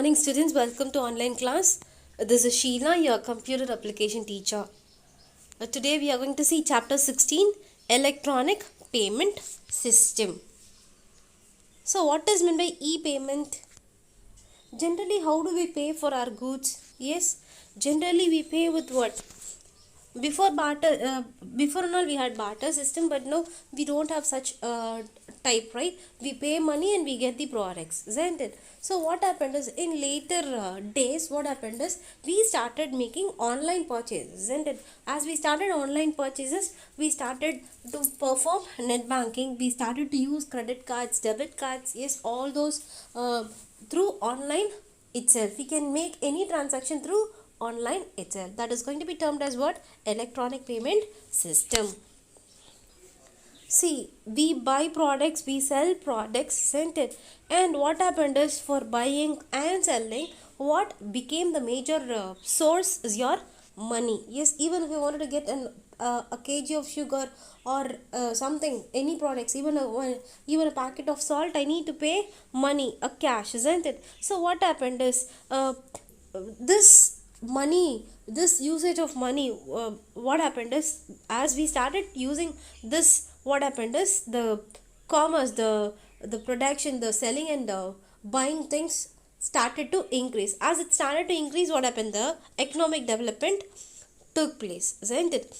morning, students. Welcome to online class. This is Sheila, your computer application teacher. Today we are going to see chapter 16, Electronic Payment System. So what is meant by e-payment? Generally, how do we pay for our goods? Yes, generally we pay with what? Before and all we had barter system, but no, we don't have such type, right? We pay money and we get the products, isn't it? So what happened is, in later days, what happened is we started making online purchases, isn't it? As we started online purchases, we started to perform net banking. We started to use credit cards, debit cards, yes, all those through online itself. We can make any transaction through online itself. That is going to be termed as what? Electronic payment system. See, we buy products, we sell products, isn't it? And what happened is, for buying and selling, what became the major source is your money. Yes, even if you wanted to get a kg of sugar or something, any products, even a packet of salt, I need to pay money, a cash, isn't it? So what happened is, this usage of money, what happened is, as we started using this, what happened is, the commerce, the production, the selling and the buying things started to increase. As it started to increase, what happened? The economic development took place, isn't it?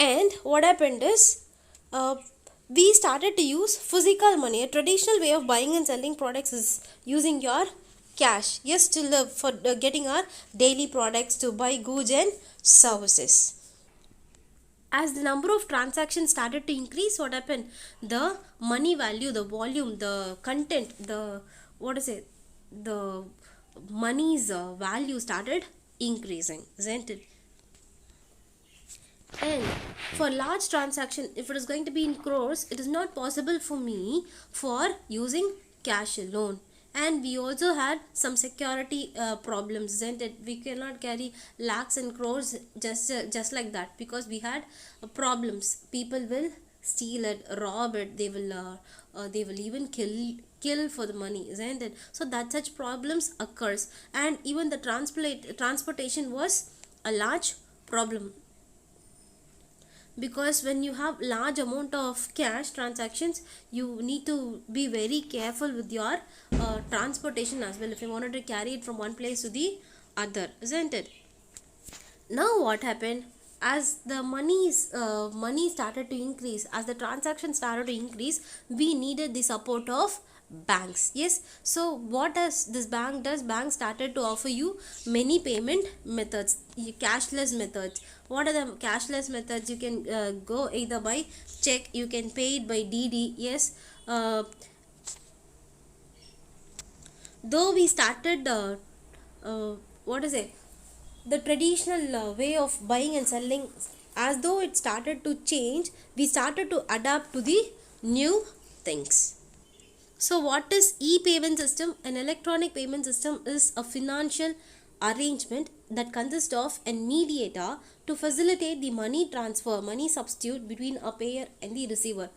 And what happened is, we started to use physical money. A traditional way of buying and selling products is using your cash, yes, to live, for getting our daily products, to buy goods and services. As the number of transactions started to increase, what happened? The money value, the volume, the content, the money's value started increasing, isn't it? And for large transaction, if it is going to be in crores, it is not possible for me for using cash alone. And we also had some security problems, isn't it? We cannot carry lakhs and crores just like that, because we had problems. People will steal it, rob it, they will even kill for the money, isn't it? So that such problems occurs. And even the transportation was a large problem, because when you have large amount of cash transactions, you need to be very careful with your transportation as well, if you wanted to carry it from one place to the other, isn't it? Now what happened? As the money started to increase, as the transaction started to increase, we needed the support of banks. Yes, so what does this bank does? Bank started to offer you many payment methods, cashless methods. What are the cashless methods? You can go either by check, you can pay it by DD. Yes, though we started the traditional way of buying and selling, as though it started to change, we started to adapt to the new things. So what is e-payment system? An electronic payment system is a financial arrangement that consists of a mediator to facilitate the money transfer, money substitute between a payer and the receiver.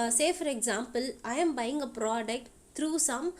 Say for example, I am buying a product through some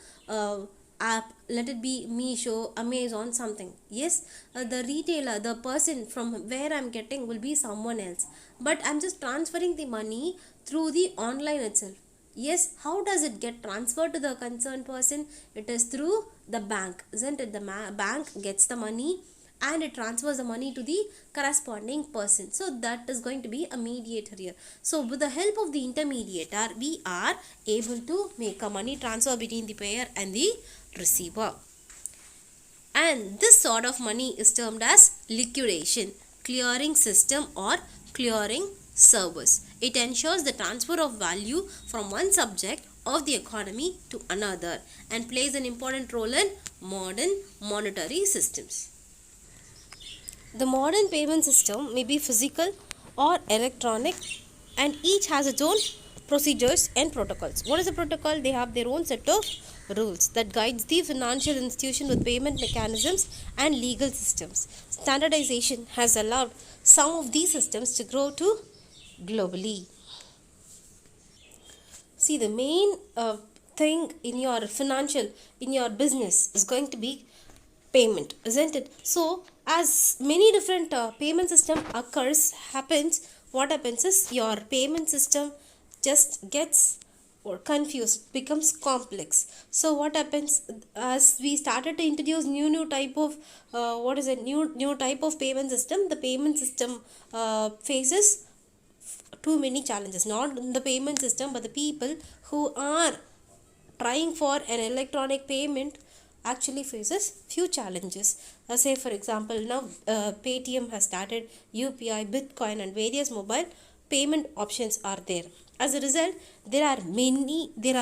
app, let it be Meesho, Amazon, something. Yes, the retailer, the person from where I'm getting will be someone else, but I'm just transferring the money through the online itself. Yes, how does it get transferred to the concerned person? It is through the bank, isn't it? The bank gets the money and it transfers the money to the corresponding person. So that is going to be a mediator here. So with the help of the intermediator, we are able to make a money transfer between the payer and the receiver. And this sort of money is termed as liquidation, clearing system or clearing service. It ensures the transfer of value from one subject of the economy to another and plays an important role in modern monetary systems. The modern payment system may be physical or electronic, and each has its own procedures and protocols. What is a protocol? They have their own set of rules that guides the financial institution with payment mechanisms and legal systems. Standardization has allowed some of these systems to grow to globally. See, the main thing in your financial, in your business is going to be payment, isn't it? So as many different payment system occurs, happens, what happens is your payment system just gets or confused, becomes complex. So what happens, as we started to introduce new type of what is it, new type of payment system, the payment system faces too many challenges. Not the payment system, but the people who are trying for an electronic payment actually faces few challenges. Say for example, now Paytm has started UPI, Bitcoin, and various mobile payment options are there. As a result, there are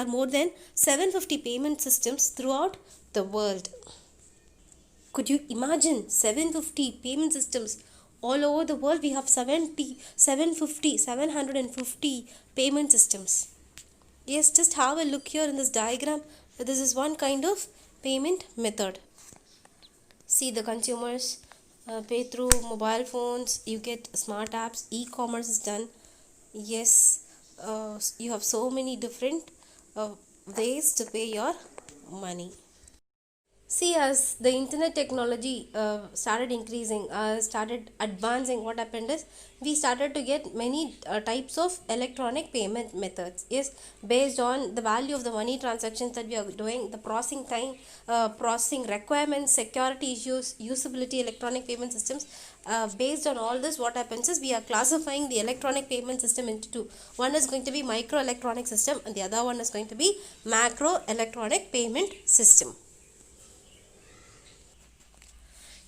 more than 750 payment systems throughout the world. Could you imagine 750 payment systems all over the world? We have 750 payment systems. Yes, just have a look here in this diagram. This is one kind of payment method. See, the consumers pay through mobile phones, you get smart apps, e-commerce is done. Yes, you have so many different ways to pay your money. See, as the internet technology started increasing, started advancing, what happened is we started to get many types of electronic payment methods. Yes, based on the value of the money transactions that we are doing, the processing time, processing requirements, security issues, usability, electronic payment systems. Based on all this, what happens is we are classifying the electronic payment system into two. One is going to be micro electronic system, and the other one is going to be macro electronic payment system.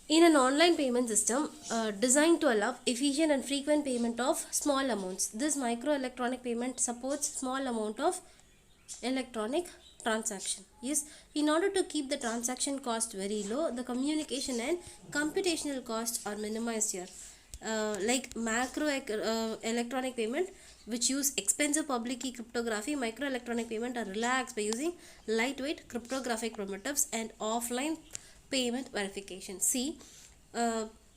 In an online payment system designed to allow efficient and frequent payment of small amounts, this microelectronic payment supports small amount of electronic transaction. Yes, in order to keep the transaction cost very low, the communication and computational costs are minimized here. Like macro electronic payment, which use expensive public key cryptography, microelectronic payment are relaxed by using lightweight cryptographic primitives and offline payment verification. See,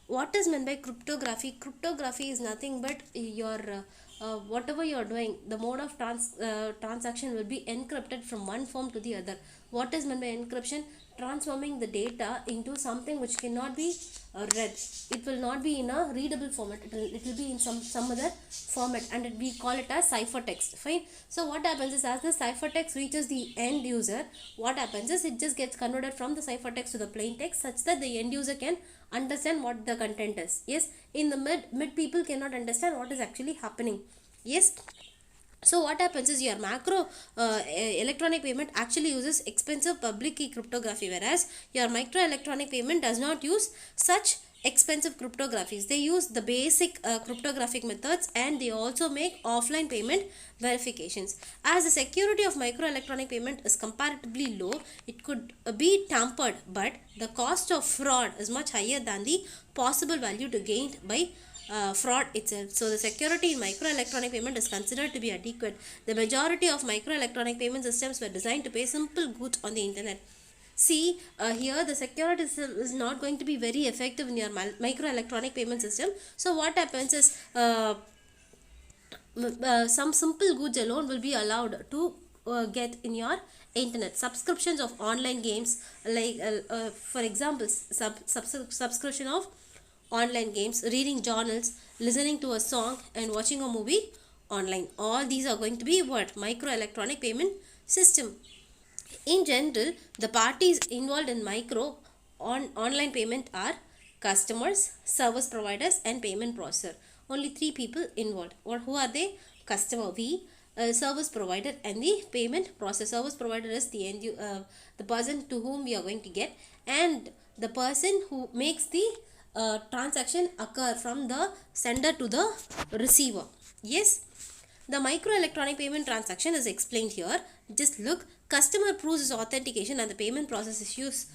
what is meant by cryptography? Cryptography is nothing but your whatever you are doing, the mode of transaction will be encrypted from one form to the other. What is meant by encryption? Transforming the data into something which cannot be read. It will not be in a readable format. It will be in some other format, and we call it as ciphertext. Fine. So what happens is, as the ciphertext reaches the end user, what happens is it just gets converted from the ciphertext to the plain text, such that the end user can understand what the content is. Yes, in the mid people cannot understand what is actually happening. Yes. So what happens is, your macro electronic payment actually uses expensive public key cryptography, whereas your micro electronic payment does not use such expensive cryptographies. They use the basic cryptographic methods, and they also make offline payment verifications. As the security of micro electronic payment is comparatively low, it could be tampered, but the cost of fraud is much higher than the possible value to gain by fraud itself. So the security in microelectronic payment is considered to be adequate. The majority of microelectronic payment systems were designed to pay simple goods on the internet. See, here the security is not going to be very effective in your microelectronic payment system. So what happens is, some simple goods alone will be allowed to get in your internet. Subscriptions of online games, like for example, subscription of online games, reading journals, listening to a song, and watching a movie online. All these are going to be what? Microelectronic payment system. In general, the parties involved in online payment are customers, service providers, and payment processor. Only three people involved. Or who are they? Customer, we, service provider, and the payment processor. Service provider is the person to whom we are going to get, and the person who makes the transaction occur from the sender to the receiver. Yes, the microelectronic payment transaction is explained here. Just look, customer proves his authentication and the payment process issues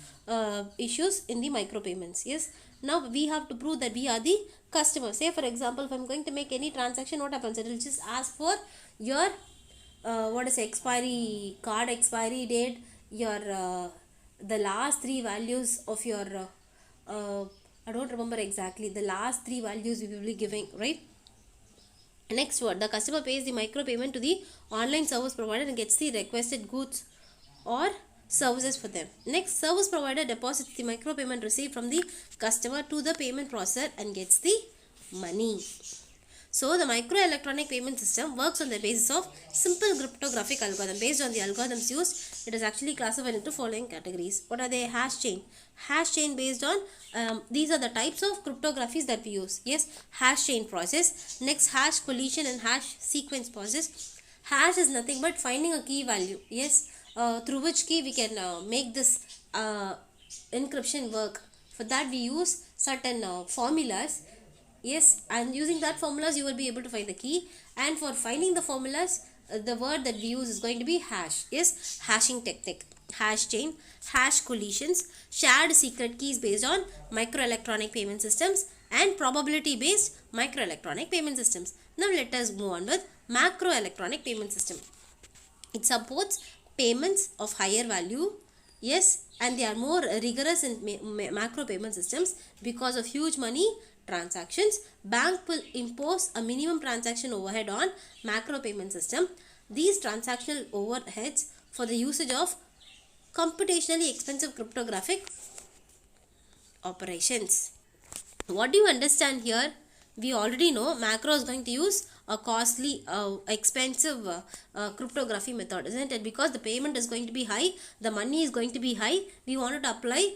in the micropayments. Yes, now we have to prove that we are the customer. Say for example, if I'm going to make any transaction, what happens? It will just ask for your expiry card expiry date, your the last three values of your I don't remember exactly the last three values we will be giving, right? Next word, the customer pays the micro payment to the online service provider and gets the requested goods or services for them. Next, service provider deposits the micropayment received from the customer to the payment processor and gets the money. So the microelectronic payment system works on the basis of simple cryptographic algorithm. Based on the algorithms used, it is actually classified into following categories. What are they? Hash chain. Hash chain based on, these are the types of cryptographies that we use. Yes, hash chain process. Next, hash collision and hash sequence process. Hash is nothing but finding a key value. Yes, through which key we can make this encryption work. For that we use certain formulas. Yes, and using that formulas you will be able to find the key, and for finding the formulas the word that we use is going to be hash. Yes, hashing technique. Hash chain, hash collisions, shared secret keys based on microelectronic payment systems, and probability based microelectronic payment systems. Now let us move on with macroelectronic payment system. It supports payments of higher value. Yes, and they are more rigorous in macro payment systems because of huge money transactions. Bank will impose a minimum transaction overhead on macro payment system. These transactional overheads for the usage of computationally expensive cryptographic operations. What do you understand here? We already know macro is going to use a costly, expensive cryptography method, isn't it? Because the payment is going to be high, the money is going to be high, we wanted to apply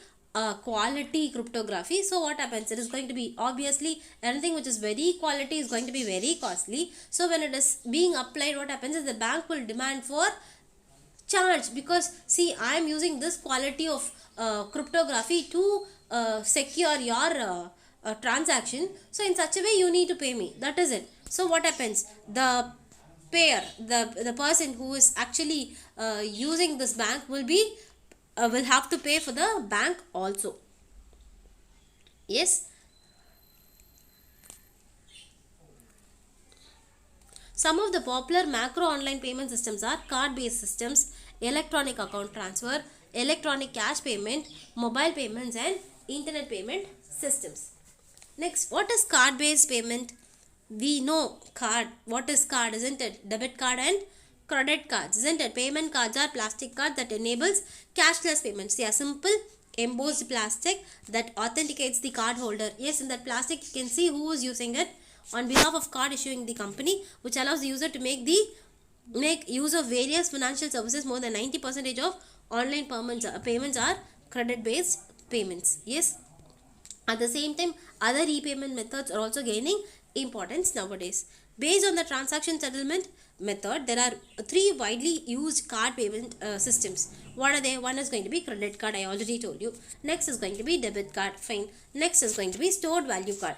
quality cryptography. So what happens? It is going to be, obviously anything which is very quality is going to be very costly. So when it is being applied, what happens is the bank will demand for charge, because see, I am using this quality of cryptography to secure your transaction. So in such a way you need to pay me. That is it. So what happens? The payer, the person who is actually using this bank will have to pay for the bank also. Yes. Some of the popular macro online payment systems are card-based systems, electronic account transfer, electronic cash payment, mobile payments, and internet payment systems. Next, what is card-based payment? We know card. What is card, isn't it? Debit card and credit cards, isn't it? Payment cards are plastic cards that enables cashless payments. They are simple embossed plastic that authenticates the card holder. Yes, in that plastic you can see who is using it on behalf of card issuing the company, which allows the user to make use of various financial services. More than 90% of online payments are credit based payments. Yes, at the same time, other e-payment methods are also gaining importance nowadays. Based on the transaction settlement method, there are 3 widely used card payment systems. What are they? One is going to be credit card, I already told you. Next is going to be debit card, fine. Next is going to be stored value card.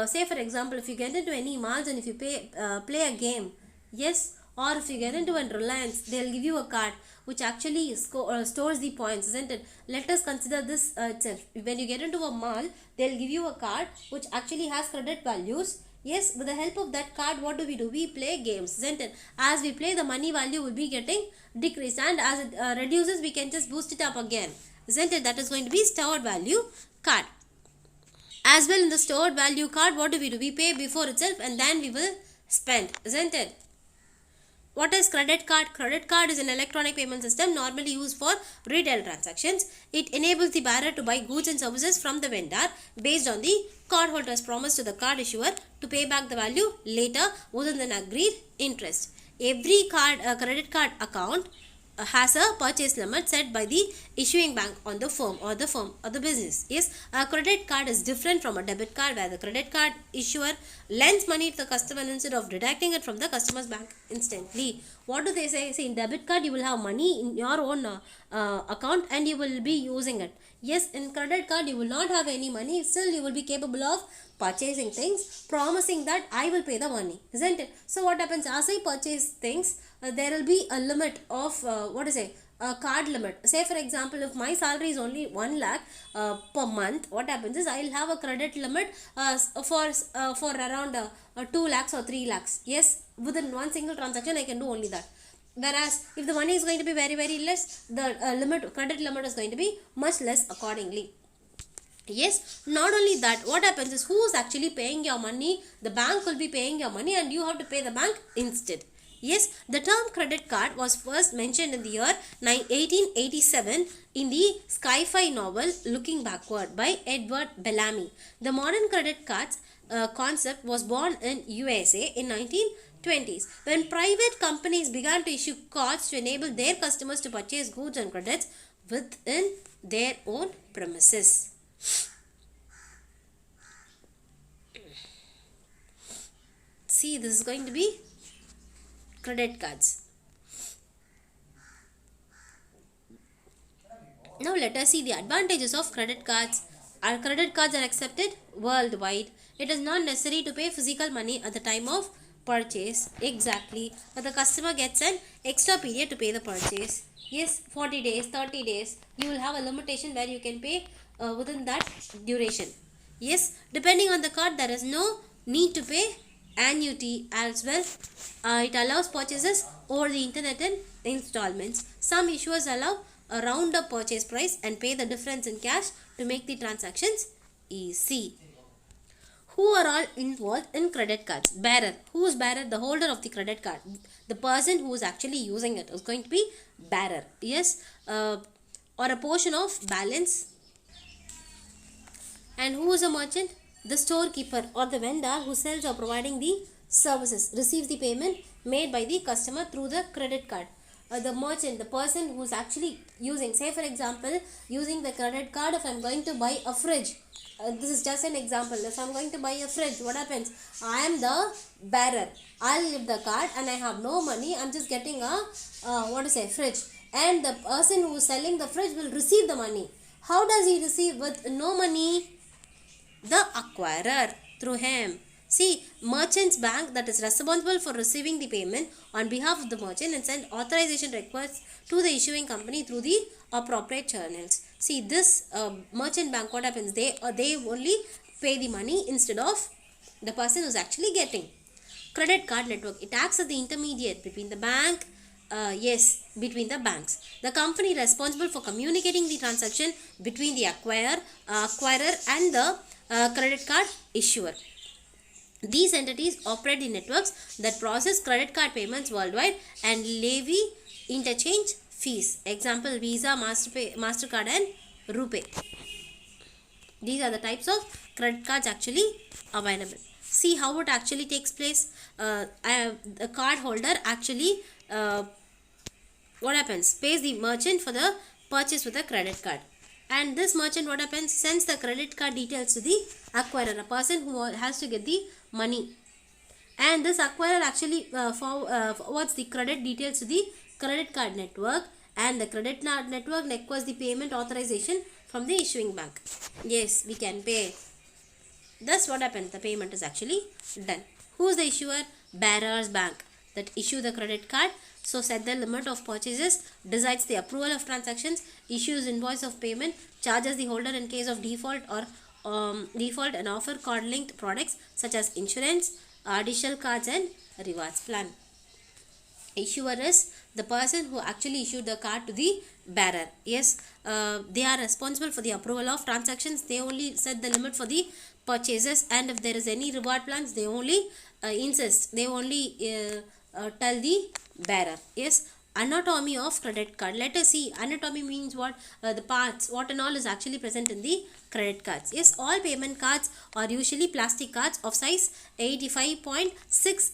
Say for example, if you get into any malls and if you play a game, yes, or if you get into a Reliance, they'll give you a card which actually stores the points, isn't it? Let us consider this itself. When you get into a mall, they'll give you a card which actually has credit values. Yes, with the help of that card, what do? We play games, isn't it? As we play, the money value will be getting decreased, and as it reduces, we can just boost it up again, isn't it? That is going to be stored value card. As well, in the stored value card, what do? We pay before itself and then we will spend, isn't it? What is credit card? Credit card is an electronic payment system normally used for retail transactions. It enables the buyer to buy goods and services from the vendor based on the cardholder's promise to the card issuer to pay back the value later within an agreed interest. Every credit card account has a purchase limit set by the issuing bank on the firm or the business. Yes, a credit card is different from a debit card, where the credit card issuer lends money to the customer instead of deducting it from the customer's bank instantly. What do they say? See, in debit card you will have money in your own account and you will be using it. Yes, in credit card you will not have any money, still you will be capable of purchasing things, promising that I will pay the money, isn't it? So what happens? As I purchase things, there will be a limit of a card limit. Say for example, if my salary is only 1 lakh per month, what happens is I will have a credit limit for around 2 lakhs or 3 lakhs. Yes, within one single transaction I can do only that. Whereas if the money is going to be very less, the credit limit is going to be much less accordingly. Yes, not only that, what happens is who is actually paying your money? The bank will be paying your money and you have to pay the bank instead. Yes, the term credit card was first mentioned in the year 1887 in the sci-fi novel Looking Backward by Edward Bellamy. The modern credit cards concept was born in USA in 1920s when private companies began to issue cards to enable their customers to purchase goods and credits within their own premises. See, this is going to be credit cards. Now let us see the advantages of credit cards. Our credit cards are accepted worldwide. It is not necessary to pay physical money at the time of purchase. Exactly. But the customer gets an extra period to pay the purchase. Yes, 40 days, 30 days. You will have a limitation where you can pay within that duration. Yes, depending on the card, there is no need to pay annuity as well. It allows purchases over the internet in installments. Some issuers allow a round up purchase price and pay the difference in cash to make the transactions easy. Who are all involved in credit cards? Bearer. Who is bearer? The holder of the credit card. The person who is actually using it is going to be bearer. Yes, or a portion of balance. And who is a merchant? The storekeeper or the vendor who sells or providing the services receives the payment made by the customer through the credit card. The merchant, the person who is actually using, say for example, using the credit card. If I am going to buy a fridge, this is just an example. If I am going to buy a fridge, what happens? I am the bearer. I'll give the card and I have no money. I'm just getting a fridge. And the person who is selling the fridge will receive the money. How does he receive with no money? The acquirer, through him. See, merchant's bank that is responsible for receiving the payment on behalf of the merchant and send authorization requests to the issuing company through the appropriate channels. See, this merchant bank, what happens? They only pay the money instead of the person who is actually getting. Credit card network. It acts as the intermediate between the bank. Between the banks. The company responsible for communicating the transaction between the acquirer and the credit card issuer. These entities operate the networks that process credit card payments worldwide and levy interchange fees. Example, Visa, MasterCard and RuPay. These are the types of credit cards actually available. See how it actually takes place. The card holder actually what happens? Pays the merchant for the purchase with a credit card. And this merchant, what happens? Sends the credit card details to the acquirer, a person who has to get the money. And this acquirer actually forwards the credit details to the credit card network, and the credit card network requires the payment authorization from the issuing bank. Yes, we can pay. Thus what happens? The payment is actually done. Who is the issuer? Bearer's bank that issue the credit card. So set the limit of purchases, decides the approval of transactions, issues invoice of payment, charges the holder in case of default and offer card linked products such as insurance, additional cards and rewards plan. Issuer is the person who actually issued the card to the bearer. Yes, they are responsible for the approval of transactions. They only set the limit for the purchases, and if there is any reward plans, they only insist. They only tell the bearer. Yes, anatomy of credit card. Let us see. Anatomy means what? The parts, what and all is actually present in the credit cards. Yes, all payment cards are usually plastic cards of size 85.6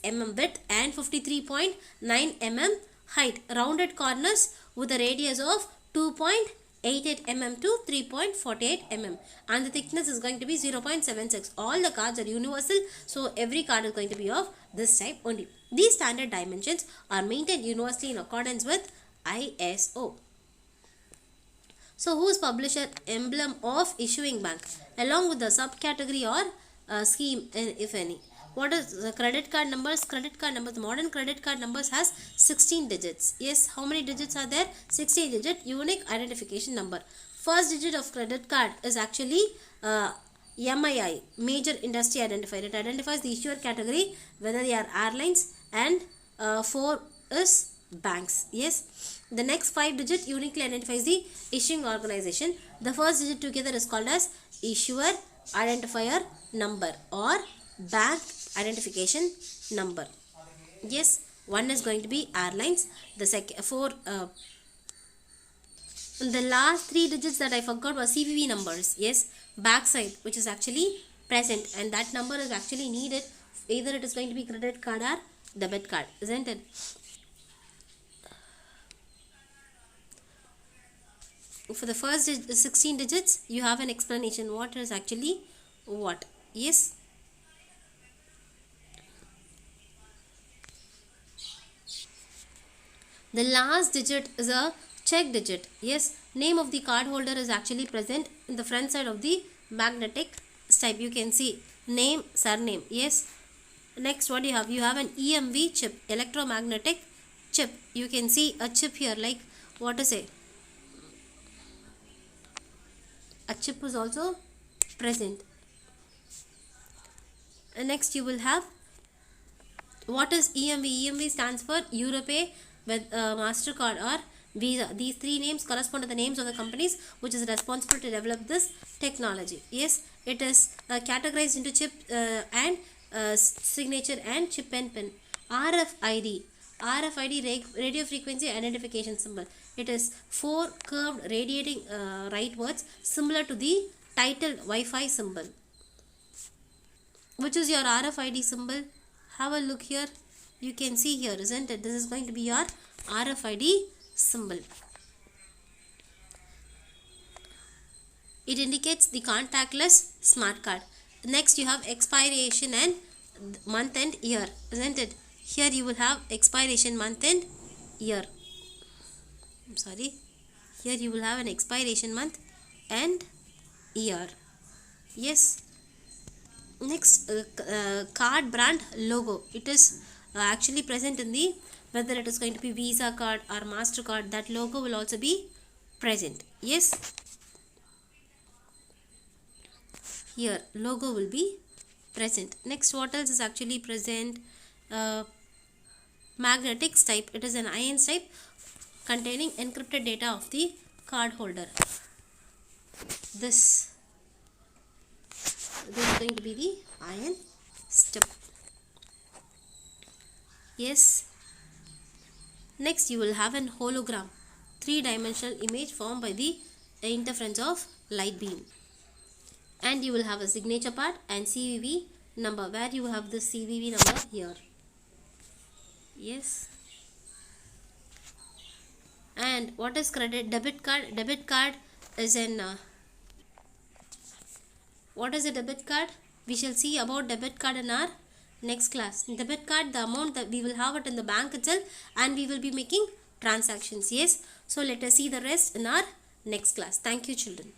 mm width and 53.9 mm height. Rounded corners with a radius of 2.88 mm to 3.48 mm, and the thickness is going to be 0.76. All the cards are universal, so every card is going to be of this type only. These standard dimensions are maintained universally in accordance with ISO. So who is publisher? Emblem of issuing bank along with the subcategory or scheme, if any. What is the credit card numbers? Credit card numbers, modern credit card numbers has 16 digits. Yes, how many digits are there? 16 digit unique identification number. First digit of credit card is actually MII, major industry identifier. It identifies the issuer category, whether they are airlines, and 4 is banks. Yes, the next 5 digit uniquely identifies the issuing organization. The first digit together is called as issuer identifier number or bank identification number. Yes, One is going to be airlines. The second four the last three digits that I forgot was CVV numbers. Yes, backside, which is actually present, and that number is actually needed. Either it is going to be credit card or debit card, isn't it? For the first 16 digits, you have an explanation what is actually what. Yes. The last digit is a check digit. Yes, name of the card holder is actually present in the front side of the magnetic stripe. You can see name, surname. Yes. Next, what do you have? You have an EMV chip, electromagnetic chip. You can see a chip here, like what to say. A chip is also present. And next, you will have what is EMV? EMV stands for Europay with MasterCard or Visa. These three names correspond to the names of the companies which is responsible to develop this technology. Yes, it is categorized into chip and signature and chip and pin. RFID. RFID radio frequency identification symbol. It is 4 curved radiating right words similar to the titled Wi-Fi symbol. Which is your RFID symbol? Have a look here. You can see here, isn't it? This is going to be your RFID symbol. It indicates the contactless smart card. Next, you have expiration and month and year, isn't it? Here you will have expiration month and year. I'm sorry. Here you will have an expiration month and year. Yes. Next, card brand logo. It is actually present in the, whether it is going to be Visa card or MasterCard, that logo will also be present. Yes. Here logo will be present. Next, what else is actually present? Magnetic stripe. It is an iron stripe containing encrypted data of the card holder. This is going to be the iron strip. Yes. Next, you will have an hologram, 3-dimensional image formed by the interference of light beam. And you will have a signature part and CVV number, where you have the CVV number here. Yes. And what is credit? Debit card. Debit card is an what is a debit card? We shall see about debit card in our next class. In debit card, the amount that we will have it in the bank itself, and we will be making transactions. Yes. So let us see the rest in our next class. Thank you, children.